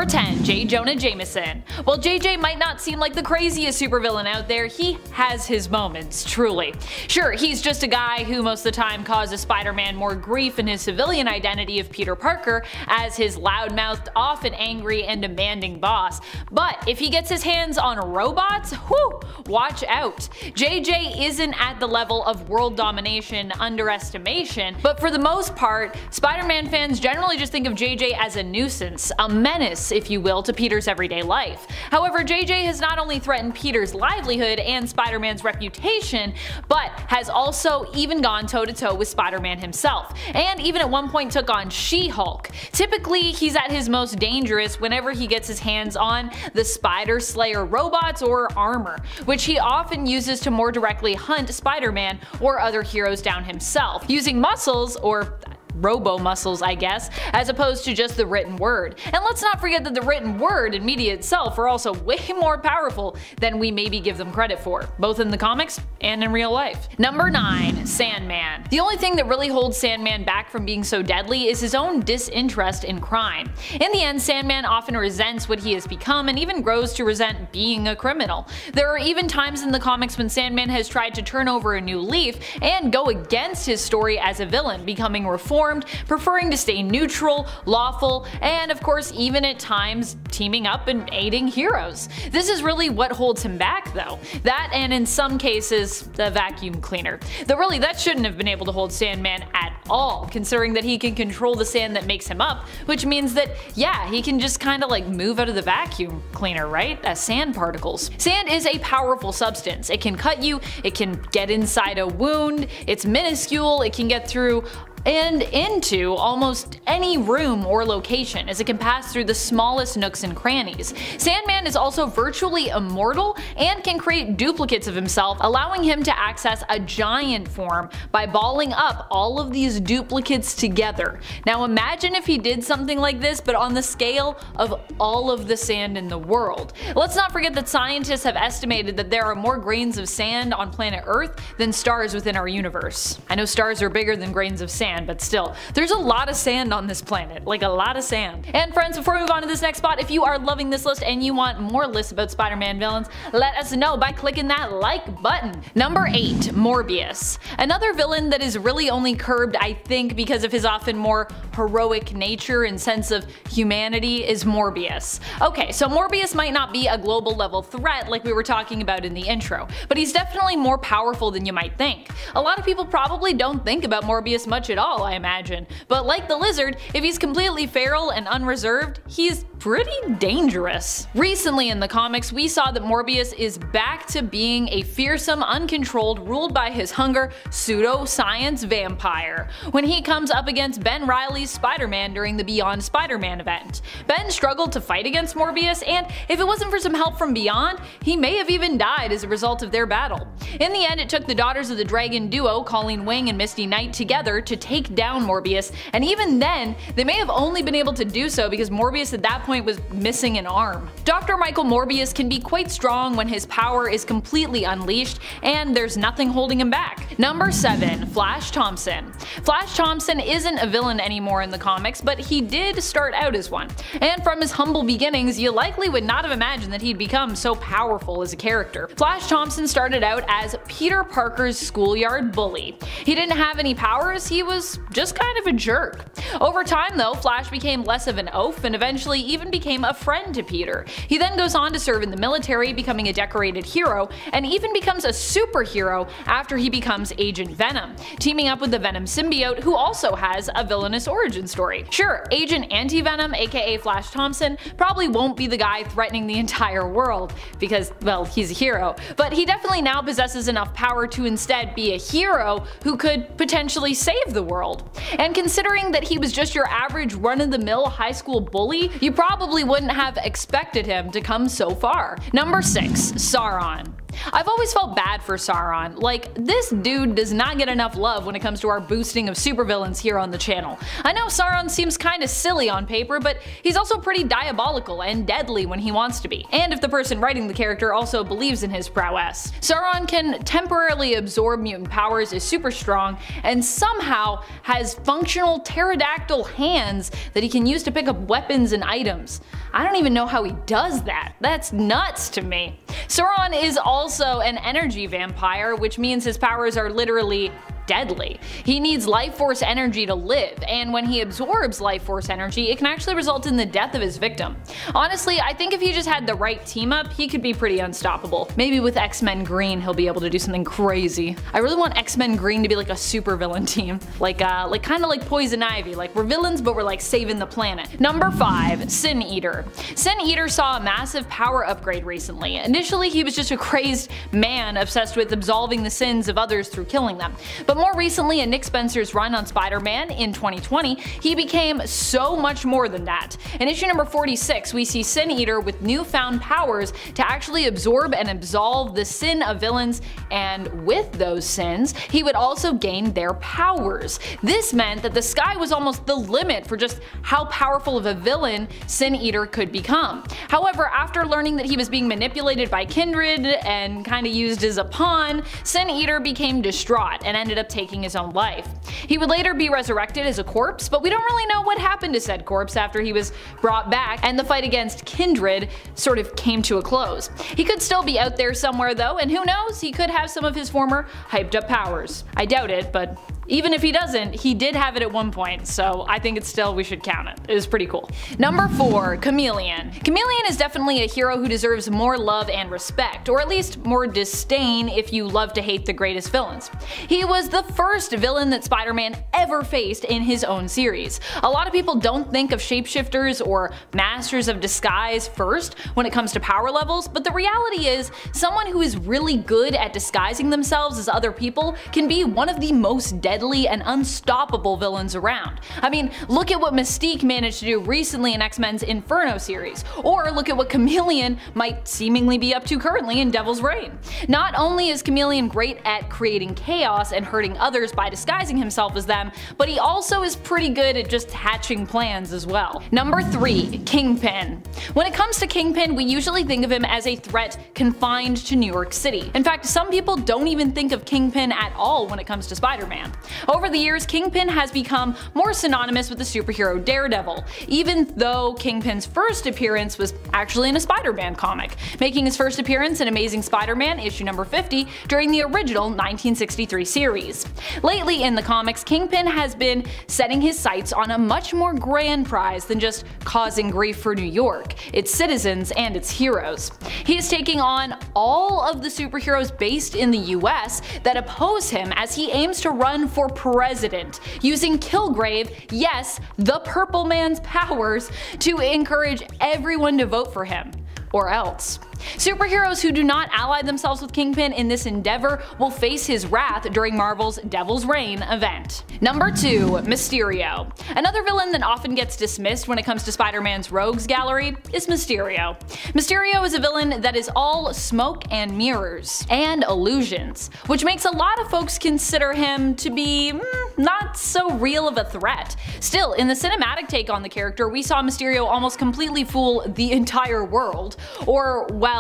Number 10. J. Jonah Jameson. While JJ might not seem like the craziest supervillain out there, he has his moments, truly. Sure, he's just a guy who most of the time causes Spider-Man more grief in his civilian identity of Peter Parker as his loudmouthed, often angry and demanding boss, but if he gets his hands on robots, whew, watch out. JJ isn't at the level of world domination underestimation, but for the most part, Spider-Man fans generally just think of JJ as a nuisance, a menace, if you will, to Peter's everyday life. However, JJ has not only threatened Peter's livelihood and Spider-Man's reputation, but has also even gone toe-to-toe with Spider-Man himself, and even at one point took on She-Hulk. Typically, he's at his most dangerous whenever he gets his hands on the Spider Slayer robots or armor, which he often uses to more directly hunt Spider-Man or other heroes down himself, using muscles, or robo-muscles I guess, as opposed to just the written word. And let's not forget that the written word and media itself are also way more powerful than we maybe give them credit for, both in the comics and in real life. Number 9. Sandman. The only thing that really holds Sandman back from being so deadly is his own disinterest in crime. In the end, Sandman often resents what he has become and even grows to resent being a criminal. There are even times in the comics when Sandman has tried to turn over a new leaf and go against his story as a villain, becoming reformed, preferring to stay neutral, lawful, and of course even at times teaming up and aiding heroes. This is really what holds him back though. That, and in some cases, the vacuum cleaner. Though really that shouldn't have been able to hold Sandman at all, considering that he can control the sand that makes him up, which means that yeah, he can just kinda like move out of the vacuum cleaner, right? As sand particles. Sand is a powerful substance. It can cut you, it can get inside a wound, it's minuscule, it can get through and into almost any room or location, as it can pass through the smallest nooks and crannies. Sandman is also virtually immortal and can create duplicates of himself, allowing him to access a giant form by balling up all of these duplicates together. Now imagine if he did something like this, but on the scale of all of the sand in the world. Let's not forget that scientists have estimated that there are more grains of sand on planet Earth than stars within our universe. I know stars are bigger than grains of sand, but still, there's a lot of sand on this planet, like a lot of sand. And friends, before we move on to this next spot, if you are loving this list and you want more lists about Spider-Man villains, let us know by clicking that like button. Number 8. Morbius. Another villain that is really only curbed, I think, because of his often more heroic nature and sense of humanity is Morbius. Okay, so Morbius might not be a global level threat like we were talking about in the intro, but he's definitely more powerful than you might think. A lot of people probably don't think about Morbius much at all, I imagine, but like the Lizard, if he's completely feral and unreserved, he's pretty dangerous. Recently in the comics, we saw that Morbius is back to being a fearsome, uncontrolled, ruled by his hunger, pseudo-science vampire when he comes up against Ben Reilly's Spider-Man during the Beyond Spider-Man event. Ben struggled to fight against Morbius, and if it wasn't for some help from Beyond, he may have even died as a result of their battle. In the end, it took the Daughters of the Dragon duo, Colleen Wing and Misty Knight, together to take down Morbius, and even then, they may have only been able to do so because Morbius at that point was missing an arm. Dr. Michael Morbius can be quite strong when his power is completely unleashed, and there's nothing holding him back. Number 7. Flash Thompson. Flash Thompson isn't a villain anymore in the comics, but he did start out as one. And from his humble beginnings, you likely would not have imagined that he'd become so powerful as a character. Flash Thompson started out as Peter Parker's schoolyard bully. He didn't have any powers, he was just kind of a jerk. Over time though, Flash became less of an oaf and eventually even became a friend to Peter. He then goes on to serve in the military, becoming a decorated hero, and even becomes a superhero after he becomes Agent Venom, teaming up with the Venom symbiote, who also has a villainous origin story. Sure, Agent Anti-Venom, aka Flash Thompson, probably won't be the guy threatening the entire world, because, well, he's a hero, but he definitely now possesses enough power to instead be a hero who could potentially save the world. And considering that he was just your average run-of-the-mill high school bully, you probably wouldn't have expected him to come so far. Number 6. Sauron. I've always felt bad for Sauron. Like, this dude does not get enough love when it comes to our boosting of supervillains here on the channel. I know Sauron seems kinda silly on paper, but he's also pretty diabolical and deadly when he wants to be. And if the person writing the character also believes in his prowess. Sauron can temporarily absorb mutant powers, is super strong, and somehow has functional pterodactyl hands that he can use to pick up weapons and items. I don't even know how he does that. That's nuts to me. Sauron is also an energy vampire, which means his powers are literally deadly. He needs life force energy to live, and when he absorbs life force energy, it can actually result in the death of his victim. Honestly, I think if he just had the right team up, he could be pretty unstoppable. Maybe with X-Men Green he'll be able to do something crazy. I really want X-Men Green to be like a super villain team. Like kinda like Poison Ivy, like we're villains but we're like saving the planet. Number 5. Sin Eater. Sin Eater saw a massive power upgrade recently. Initially he was just a crazed man obsessed with absolving the sins of others through killing them. But more recently, in Nick Spencer's run on Spider-Man in 2020, he became so much more than that. In issue number 46, we see Sin Eater with newfound powers to actually absorb and absolve the sin of villains, and with those sins, he would also gain their powers. This meant that the sky was almost the limit for just how powerful of a villain Sin Eater could become. However, after learning that he was being manipulated by Kindred and kinda used as a pawn, Sin Eater became distraught and ended up taking his own life. He would later be resurrected as a corpse, but we don't really know what happened to said corpse after he was brought back and the fight against Kindred sort of came to a close. He could still be out there somewhere though, and who knows, he could have some of his former hyped up powers. I doubt it, but even if he doesn't, he did have it at one point, so I think we should count it. It was pretty cool. Number 4. Chameleon. Chameleon is definitely a hero who deserves more love and respect, or at least more disdain if you love to hate the greatest villains. He was the first villain that Spider-Man ever faced in his own series. A lot of people don't think of shapeshifters or masters of disguise first when it comes to power levels, but the reality is someone who is really good at disguising themselves as other people can be one of the most deadly and unstoppable villains around. I mean, look at what Mystique managed to do recently in X-Men's Inferno series, or look at what Chameleon might seemingly be up to currently in Devil's Reign. Not only is Chameleon great at creating chaos and hurting others by disguising himself as them, but he also is pretty good at just hatching plans as well. Number 3. Kingpin. When it comes to Kingpin, we usually think of him as a threat confined to New York City. In fact, some people don't even think of Kingpin at all when it comes to Spider-Man. Over the years, Kingpin has become more synonymous with the superhero Daredevil, even though Kingpin's first appearance was actually in a Spider-Man comic, making his first appearance in Amazing Spider-Man issue number 50 during the original 1963 series. Lately in the comics, Kingpin has been setting his sights on a much more grand prize than just causing grief for New York, its citizens, and its heroes. He is taking on all of the superheroes based in the US that oppose him as he aims to run for president, using Kilgrave, yes, the Purple Man's powers, to encourage everyone to vote for him. Or else. Superheroes who do not ally themselves with Kingpin in this endeavor will face his wrath during Marvel's Devil's Reign event. Number 2. Mysterio. Another villain that often gets dismissed when it comes to Spider-Man's rogues gallery is Mysterio. Mysterio is a villain that is all smoke and mirrors, and illusions, which makes a lot of folks consider him to be not so real of a threat. Still, in the cinematic take on the character, we saw Mysterio almost completely fool the entire world, or while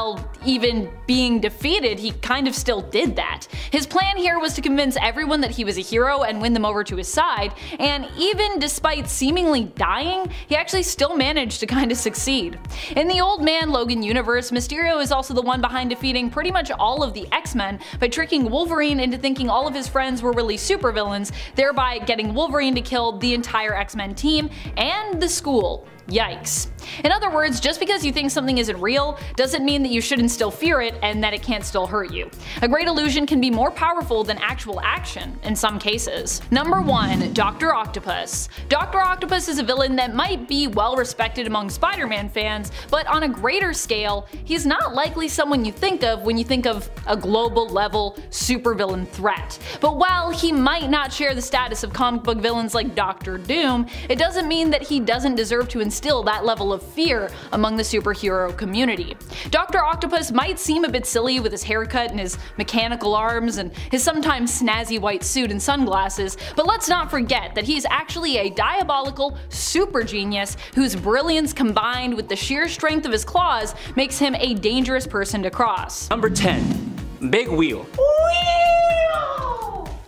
even being defeated, he kind of still did that. His plan here was to convince everyone that he was a hero and win them over to his side, and even despite seemingly dying, he actually still managed to kind of succeed. In the Old Man Logan universe, Mysterio is also the one behind defeating pretty much all of the X-Men by tricking Wolverine into thinking all of his friends were really supervillains, thereby getting Wolverine to kill the entire X-Men team and the school. Yikes. In other words, just because you think something isn't real doesn't mean that you shouldn't still fear it and that it can't still hurt you. A great illusion can be more powerful than actual action in some cases. Number 1. Dr. Octopus. Dr. Octopus is a villain that might be well respected among Spider-Man fans, but on a greater scale, he's not likely someone you think of when you think of a global level supervillain threat. But while he might not share the status of comic book villains like Doctor Doom, it doesn't mean that he doesn't deserve to instill that level of fear among the superhero community. Dr. Octopus might seem a bit silly with his haircut and his mechanical arms and his sometimes snazzy white suit and sunglasses, but let's not forget that he's actually a diabolical super genius whose brilliance combined with the sheer strength of his claws makes him a dangerous person to cross. Number 10. Big Wheel.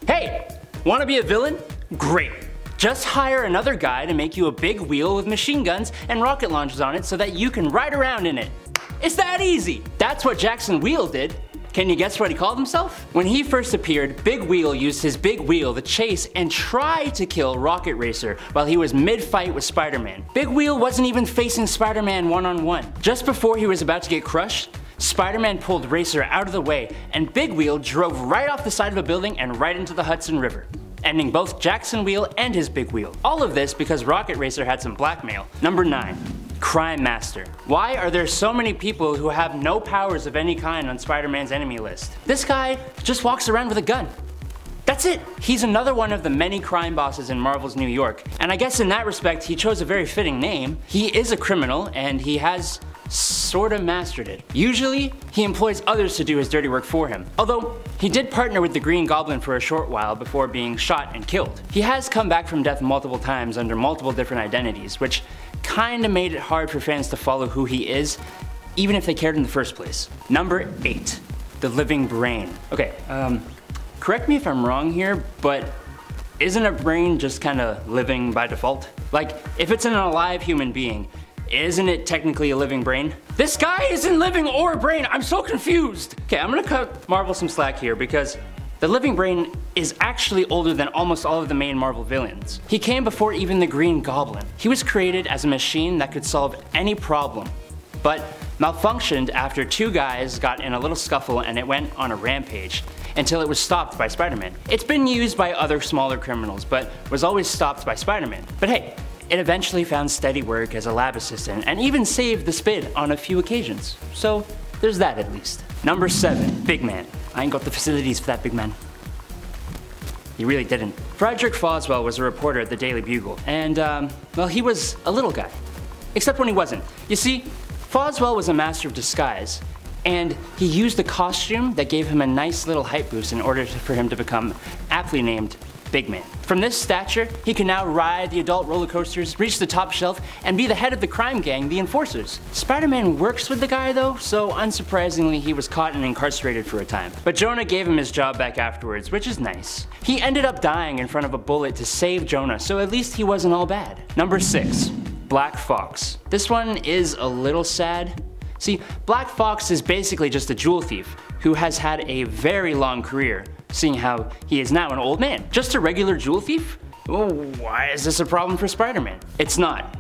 Hey! Wanna be a villain? Great! Just hire another guy to make you a big wheel with machine guns and rocket launchers on it so that you can ride around in it. It's that easy! That's what Jackson Wheel did. Can you guess what he called himself? When he first appeared, Big Wheel used his big wheel to chase and try to kill Rocket Racer while he was mid-fight with Spider-Man. Big Wheel wasn't even facing Spider-Man one-on-one. Just before he was about to get crushed, Spider-Man pulled Racer out of the way and Big Wheel drove right off the side of a building and right into the Hudson River, ending both Jackson Wheel and his big wheel. All of this because Rocket Racer had some blackmail. Number 9. Crime Master. Why are there so many people who have no powers of any kind on Spider-Man's enemy list? This guy just walks around with a gun. That's it! He's another one of the many crime bosses in Marvel's New York, and I guess in that respect he chose a very fitting name. He is a criminal, and he has sorta mastered it. Usually, he employs others to do his dirty work for him, although he did partner with the Green Goblin for a short while before being shot and killed. He has come back from death multiple times under multiple different identities, which kinda made it hard for fans to follow who he is, even if they cared in the first place. Number 8. The Living Brain. Okay, correct me if I'm wrong here, but isn't a brain just kinda living by default? Like, if it's an alive human being, isn't it technically a living brain? This guy isn't living or a brain, I'm so confused! Okay, I'm gonna cut Marvel some slack here because the Living Brain is actually older than almost all of the main Marvel villains. He came before even the Green Goblin. He was created as a machine that could solve any problem, but malfunctioned after two guys got in a little scuffle and it went on a rampage until it was stopped by Spider-Man. It's been used by other smaller criminals, but was always stopped by Spider-Man. But hey, it eventually found steady work as a lab assistant and even saved the Spid on a few occasions. So there's that at least. Number 7, Big Man. I ain't got the facilities for that, big man. He really didn't. Frederick Foswell was a reporter at the Daily Bugle, and well, he was a little guy. Except when he wasn't. You see, Foswell was a master of disguise, and he used a costume that gave him a nice little hype boost in order for him to become aptly named Big Man. From this stature, he can now ride the adult roller coasters, reach the top shelf, and be the head of the crime gang, the Enforcers. Spider-Man works with the guy though, so unsurprisingly he was caught and incarcerated for a time. But Jonah gave him his job back afterwards, which is nice. He ended up dying in front of a bullet to save Jonah, so at least he wasn't all bad. Number 6, Black Fox. This one is a little sad. See, Black Fox is basically just a jewel thief who has had a very long career, seeing how he is now an old man. Just a regular jewel thief? Oh, why is this a problem for Spider-Man? It's not.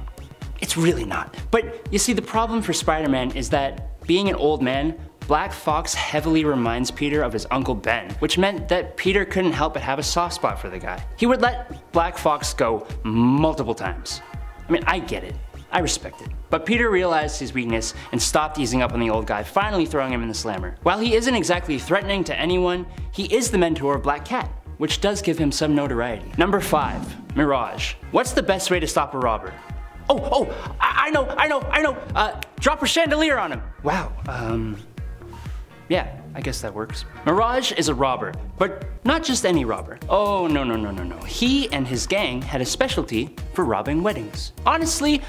It's really not. But you see, the problem for Spider-Man is that being an old man, Black Fox heavily reminds Peter of his Uncle Ben, which meant that Peter couldn't help but have a soft spot for the guy. He would let Black Fox go multiple times. I mean, I get it. I respect it. But Peter realized his weakness and stopped easing up on the old guy, finally throwing him in the slammer. While he isn't exactly threatening to anyone, he is the mentor of Black Cat, which does give him some notoriety. Number 5, Mirage. What's the best way to stop a robber? I know. Drop a chandelier on him. Wow, yeah, I guess that works. Mirage is a robber, but not just any robber. Oh, no. He and his gang had a specialty for robbing weddings. Honestly,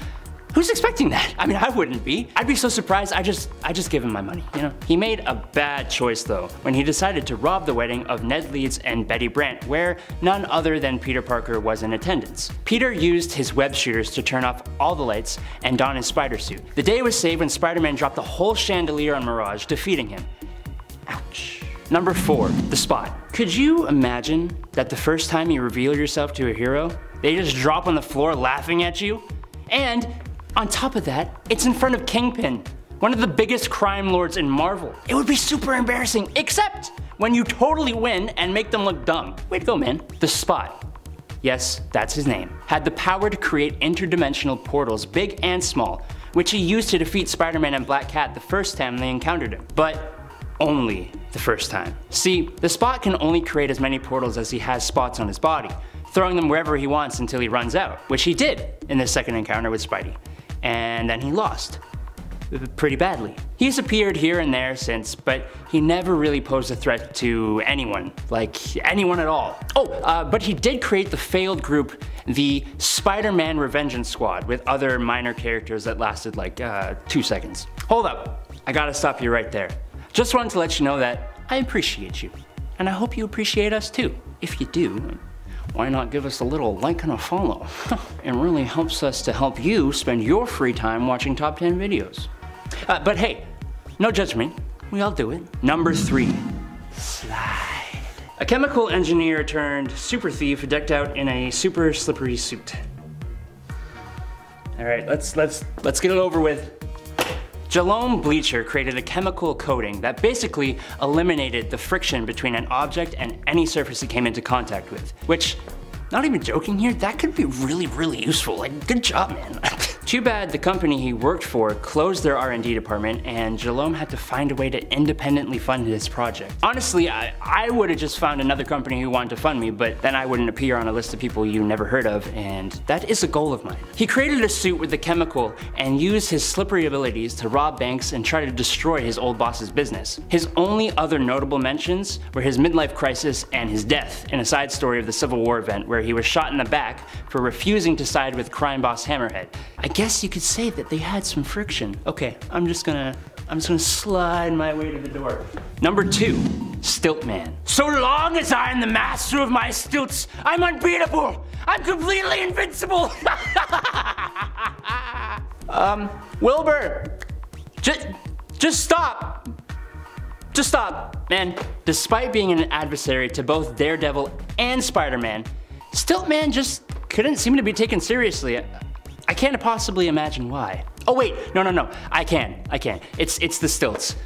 who's expecting that? I mean, I wouldn't be. I'd be so surprised, I just give him my money, you know? He made a bad choice though, when he decided to rob the wedding of Ned Leeds and Betty Brant, where none other than Peter Parker was in attendance. Peter used his web shooters to turn off all the lights and don his spider suit. The day was saved when Spider-Man dropped the whole chandelier on Mirage, defeating him. Ouch. Number 4, the Spot. Could you imagine that the first time you reveal yourself to a hero, they just drop on the floor laughing at you? And on top of that, it's in front of Kingpin, one of the biggest crime lords in Marvel. It would be super embarrassing, except when you totally win and make them look dumb. Way to go, man. The Spot. Yes, that's his name. Had the power to create interdimensional portals, big and small, which he used to defeat Spider-Man and Black Cat the first time they encountered him. But only the first time. See, the Spot can only create as many portals as he has spots on his body, throwing them wherever he wants until he runs out, which he did in this second encounter with Spidey. and then he lost. Pretty badly. He's appeared here and there since, but he never really posed a threat to anyone, like anyone at all. Oh, but he did create the failed group, the Spider-Man Revengeance Squad, with other minor characters that lasted like 2 seconds. Hold up, I gotta stop you right there. Just wanted to let you know that I appreciate you, and I hope you appreciate us too. If you do, why not give us a little like and a follow? It really helps us to help you spend your free time watching top 10 videos. But hey, no judgment, we all do it. Number 3, slide. A chemical engineer turned super thief decked out in a super slippery suit. All right, let's get it over with. Jalome Bleacher created a chemical coating that basically eliminated the friction between an object and any surface it came into contact with, which, not even joking here, that could be really useful. Like, good job, man. Too bad the company he worked for closed their R&D department and Jalome had to find a way to independently fund his project. Honestly, I would have just found another company who wanted to fund me, but then I wouldn't appear on a list of people you never heard of, and that is a goal of mine. He created a suit with the chemical and used his slippery abilities to rob banks and try to destroy his old boss's business. His only other notable mentions were his midlife crisis and his death in a side story of the Civil War event where he was shot in the back for refusing to side with crime boss Hammerhead. I guess you could say that they had some friction. Okay, I'm just gonna slide my way to the door. Number 2, Stiltman. So long as I am the master of my stilts, I'm unbeatable. I'm completely invincible. Wilbur, just stop. Just stop, man. Despite being an adversary to both Daredevil and Spider-Man, Stiltman just couldn't seem to be taken seriously. I can't possibly imagine why. Oh wait, no, I can. It's the stilts.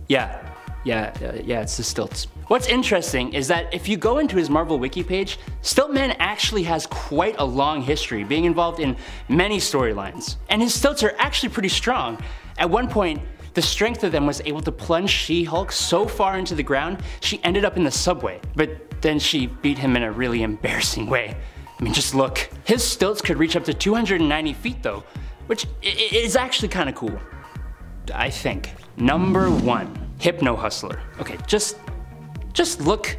Yeah, it's the stilts. What's interesting is that if you go into his Marvel wiki page, Stiltman actually has quite a long history, being involved in many storylines. And his stilts are actually pretty strong. At one point, the strength of them was able to plunge She-Hulk so far into the ground, she ended up in the subway. But then she beat him in a really embarrassing way. I mean, just look. His stilts could reach up to 290 feet though, which is actually kind of cool, I think. Number 1, Hypno Hustler. Okay, just look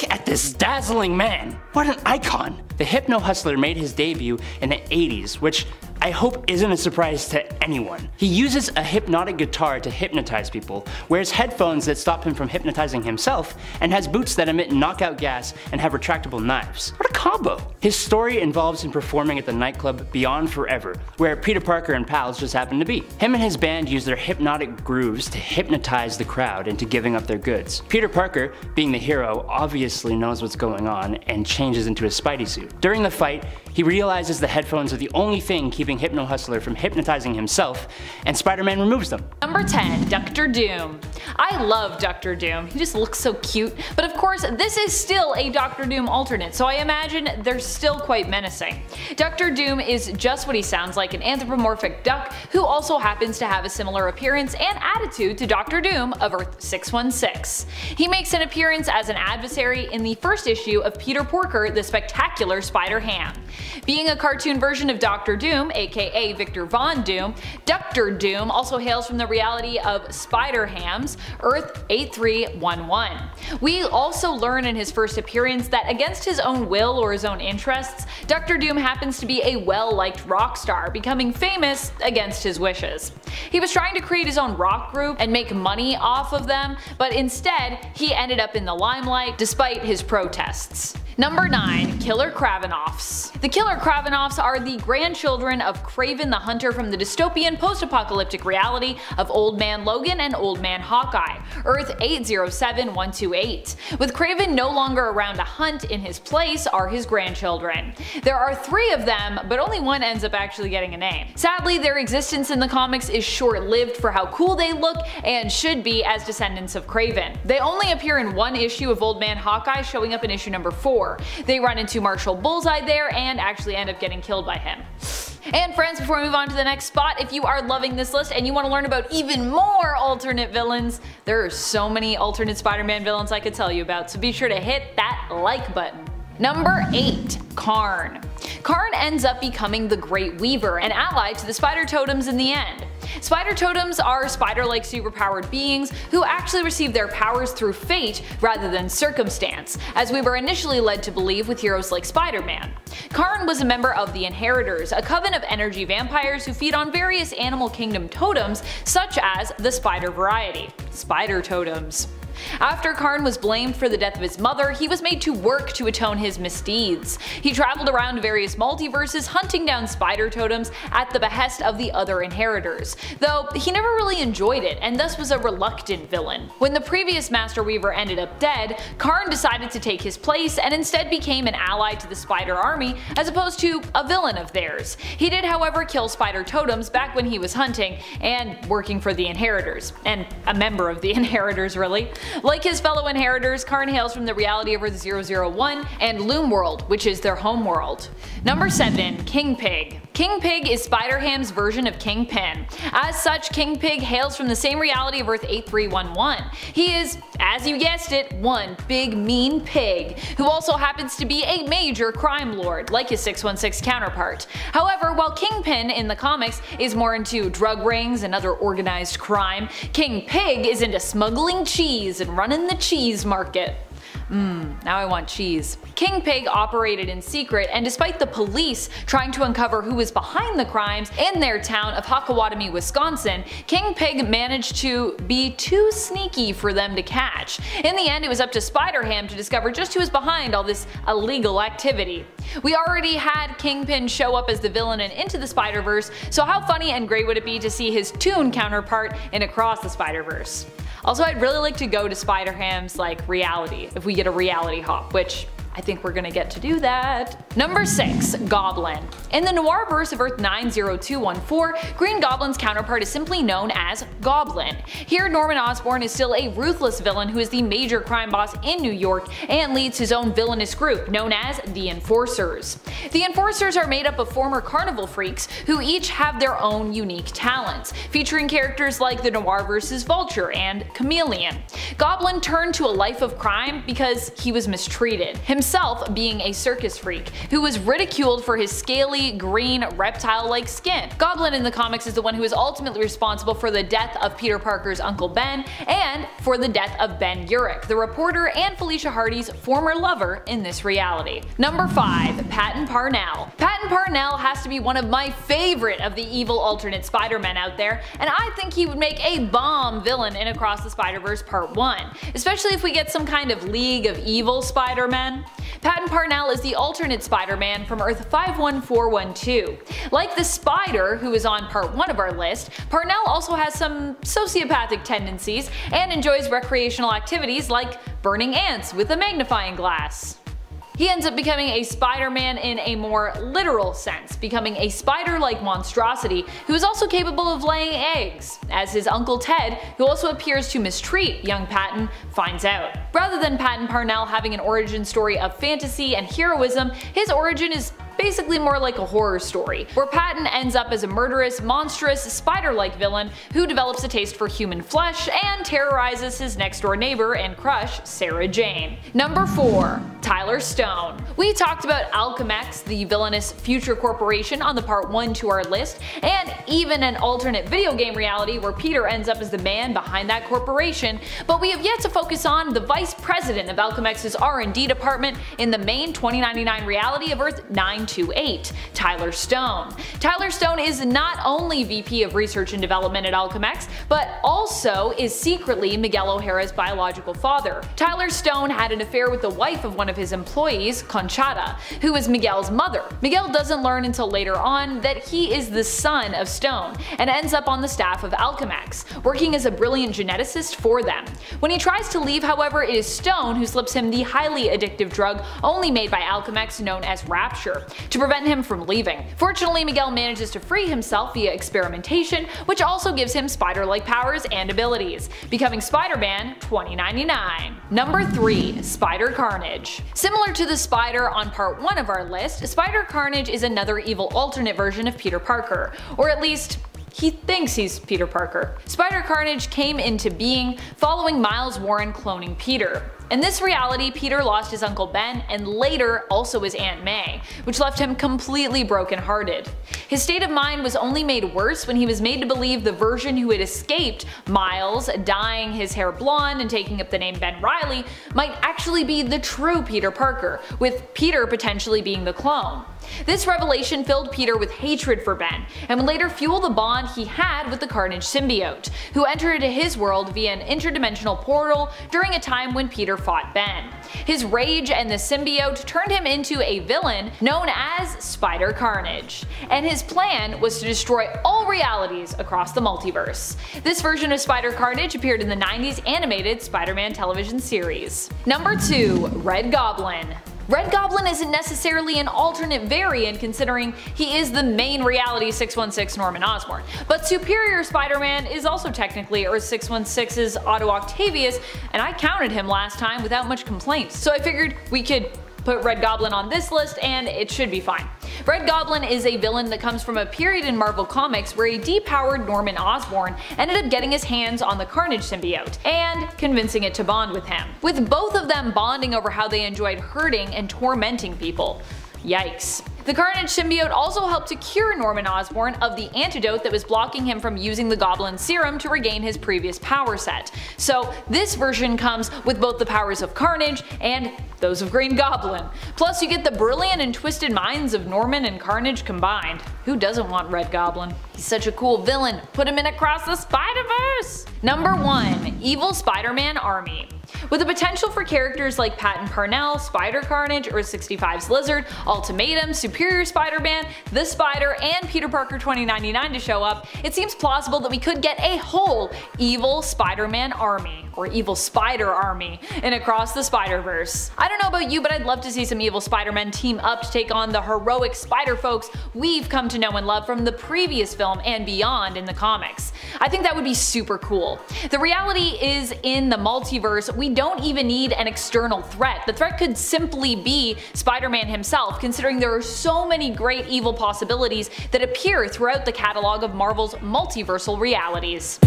at this dazzling man. What an icon. The Hypno Hustler made his debut in the 80s, which I hope isn't a surprise to anyone. He uses a hypnotic guitar to hypnotize people, wears headphones that stop him from hypnotizing himself, and has boots that emit knockout gas and have retractable knives. What a combo! His story involves him performing at the nightclub Beyond Forever, where Peter Parker and pals just happen to be. Him and his band use their hypnotic grooves to hypnotize the crowd into giving up their goods. Peter Parker, being the hero, obviously knows what's going on and changes into his Spidey suit. During the fight, he realizes the headphones are the only thing keeping Hypno Hustler from hypnotizing himself, and Spider-Man removes them. Number 10, Dr. Doom. I love Dr. Doom. He just looks so cute, but of course this is still a Dr. Doom alternate, so I imagine they're still quite menacing. Dr. Doom is just what he sounds like, an anthropomorphic duck who also happens to have a similar appearance and attitude to Dr. Doom of Earth 616. He makes an appearance as an adversary in the first issue of Peter Porker, the Spectacular Spider-Ham. Being a cartoon version of Dr. Doom, aka Victor Von Doom, Dr. Doom also hails from the reality of Spider-Ham's Earth 8311. We also learn in his first appearance that against his own will or his own interests, Dr. Doom happens to be a well-liked rock star, becoming famous against his wishes. He was trying to create his own rock group and make money off of them, but instead he ended up in the limelight despite his protests. Number 9, Killer KRAVINOFFS. The Killer KRAVINOFFS are the grandchildren of Kraven the Hunter from the dystopian post-apocalyptic reality of Old Man Logan and Old Man Hawkeye, Earth 807128. With Kraven no longer around to hunt, in his place are his grandchildren. There are 3 of them, but only one ends up actually getting a name. Sadly, their existence in the comics is short-lived for how cool they look and should be as descendants of Kraven. They only appear in one issue of Old Man Hawkeye, showing up in issue number 4. They run into Marshall Bullseye there and actually end up getting killed by him. And friends, before we move on to the next spot, if you are loving this list and you want to learn about even more alternate villains, there are so many alternate Spider-Man villains I could tell you about, so be sure to hit that like button. Number 8, KARN. Karn ends up becoming the Great Weaver, an ally to the Spider Totems in the end. Spider Totems are spider-like superpowered beings who actually receive their powers through fate rather than circumstance, as we were initially led to believe with heroes like Spider-Man. Karn was a member of the Inheritors, a coven of energy vampires who feed on various animal kingdom totems such as the spider variety. Spider Totems. After Karn was blamed for the death of his mother, he was made to work to atone his misdeeds. He traveled around various multiverses hunting down spider totems at the behest of the other Inheritors, though he never really enjoyed it and thus was a reluctant villain. When the previous Master Weaver ended up dead, Karn decided to take his place and instead became an ally to the Spider Army as opposed to a villain of theirs. He did however kill spider totems back when he was hunting and working for the Inheritors, and a member of the Inheritors really. Like his fellow Inheritors, Karn hails from the reality of Earth 001 and Loom World, which is their home world. Number 7. King Pig. King Pig is Spider-Ham's version of Kingpin. As such, King Pig hails from the same reality of Earth 8311. He is, as you guessed it, one big mean pig, who also happens to be a major crime lord, like his 616 counterpart. However, while Kingpin in the comics is more into drug rings and other organized crime, King Pig is into smuggling cheese and running the cheese market. Now I want cheese. King Pig operated in secret, and despite the police trying to uncover who was behind the crimes in their town of Hakawatami, Wisconsin, King Pig managed to be too sneaky for them to catch. In the end, it was up to Spider-Ham to discover just who was behind all this illegal activity. We already had Kingpin show up as the villain in Into the Spider-Verse, so how funny and great would it be to see his Toon counterpart in Across the Spider-Verse. Also, I'd really like to go to Spider-Ham's reality, if we get a reality hop, which I think we're gonna get to do that. Number 6. Goblin. In the noir verse of Earth 90214, Green Goblin's counterpart is simply known as Goblin. Here, Norman Osborn is still a ruthless villain who is the major crime boss in New York and leads his own villainous group known as the Enforcers. The Enforcers are made up of former carnival freaks who each have their own unique talents, featuring characters like the noir verse's Vulture and Chameleon. Goblin turned to a life of crime because he was mistreated, himself being a circus freak who was ridiculed for his scaly, green, reptile-like skin. Goblin in the comics is the one who is ultimately responsible for the death of Peter Parker's Uncle Ben and for the death of Ben Urich, the reporter and Felicia Hardy's former lover in this reality. Number 5. Patton Parnell. Patton Parnell has to be one of my favorite of the evil alternate Spider-Men out there, and I think he would make a bomb villain in Across the Spider-Verse Part 1, especially if we get some kind of League of Evil Spider-Men. Patton Parnell is the alternate Spider-Man from Earth 51412. Like the Spider, who is on Part 1 of our list, Parnell also has some sociopathic tendencies and enjoys recreational activities like burning ants with a magnifying glass. He ends up becoming a Spider-Man in a more literal sense, becoming a spider-like monstrosity who is also capable of laying eggs, as his Uncle Ted, who also appears to mistreat young Patton, finds out. Rather than Patton Parnell having an origin story of fantasy and heroism, his origin is basically more like a horror story, where Patton ends up as a murderous, monstrous, spider-like villain who develops a taste for human flesh and terrorizes his next-door neighbor and crush, Sarah Jane. Number 4. Tyler Stone. We talked about Alchemax, the villainous future corporation, on the Part 1 to our list, and even an alternate video game reality where Peter ends up as the man behind that corporation, but we have yet to focus on the vice president of Alchemax's R&D department in the main 2099 reality of Earth 928, Tyler Stone. Tyler Stone is not only VP of Research and Development at Alchemax, but also is secretly Miguel O'Hara's biological father. Tyler Stone had an affair with the wife of one of his employees, Conchata, who is Miguel's mother. Miguel doesn't learn until later on that he is the son of Stone, and ends up on the staff of Alchemax, working as a brilliant geneticist for them. When he tries to leave, however, it is Stone who slips him the highly addictive drug only made by Alchemax known as Rapture, to prevent him from leaving. Fortunately, Miguel manages to free himself via experimentation, which also gives him spider-like powers and abilities, becoming Spider-Man 2099. Number 3. Spider-Carnage. Similar to the Spider on Part 1 of our list, Spider-Carnage is another evil alternate version of Peter Parker, or at least he thinks he's Peter Parker. Spider-Carnage came into being following Miles Warren cloning Peter. In this reality, Peter lost his Uncle Ben and later also his Aunt May, which left him completely brokenhearted. His state of mind was only made worse when he was made to believe the version who had escaped, Miles, dyeing his hair blonde and taking up the name Ben Reilly, might actually be the true Peter Parker, with Peter potentially being the clone. This revelation filled Peter with hatred for Ben, and would later fuel the bond he had with the Carnage symbiote, who entered into his world via an interdimensional portal during a time when Peter fought Ben. His rage and the symbiote turned him into a villain known as Spider-Carnage, and his plan was to destroy all realities across the multiverse. This version of Spider-Carnage appeared in the 90s animated Spider-Man television series. Number 2. Red Goblin. Red Goblin isn't necessarily an alternate variant considering he is the main reality 616 Norman Osborn, but Superior Spider-Man is also technically Earth 616's Otto Octavius, and I counted him last time without much complaint, so I figured we could put Red Goblin on this list and it should be fine. Red Goblin is a villain that comes from a period in Marvel Comics where a depowered Norman Osborn ended up getting his hands on the Carnage symbiote and convincing it to bond with him, with both of them bonding over how they enjoyed hurting and tormenting people. Yikes. The Carnage symbiote also helped to cure Norman Osborn of the antidote that was blocking him from using the Goblin serum to regain his previous power set. So this version comes with both the powers of Carnage and those of Green Goblin. Plus you get the brilliant and twisted minds of Norman and Carnage combined. Who doesn't want Red Goblin? He's such a cool villain. Put him in Across the Spider-Verse! Number 1. Evil Spider-Man Army. With the potential for characters like PATTON Parnell, Spider-Carnage, Earth 65's Lizard, Ultimatum, Superior Spider-Man, The Spider, and Peter Parker 2099 to show up, it seems plausible that we could get a whole Evil Spider-Man Army, or Evil Spider Army, in Across the Spider-Verse. I don't know about you, but I'd love to see some Evil Spider-Men team up to take on the heroic Spider-Folks we've come to know and love from the previous film and beyond in the comics. I think that would be super cool. The reality is, in the multiverse, we don't even need an external threat. The threat could simply be Spider-Man himself, considering there are so many great evil possibilities that appear throughout the catalog of Marvel's multiversal realities.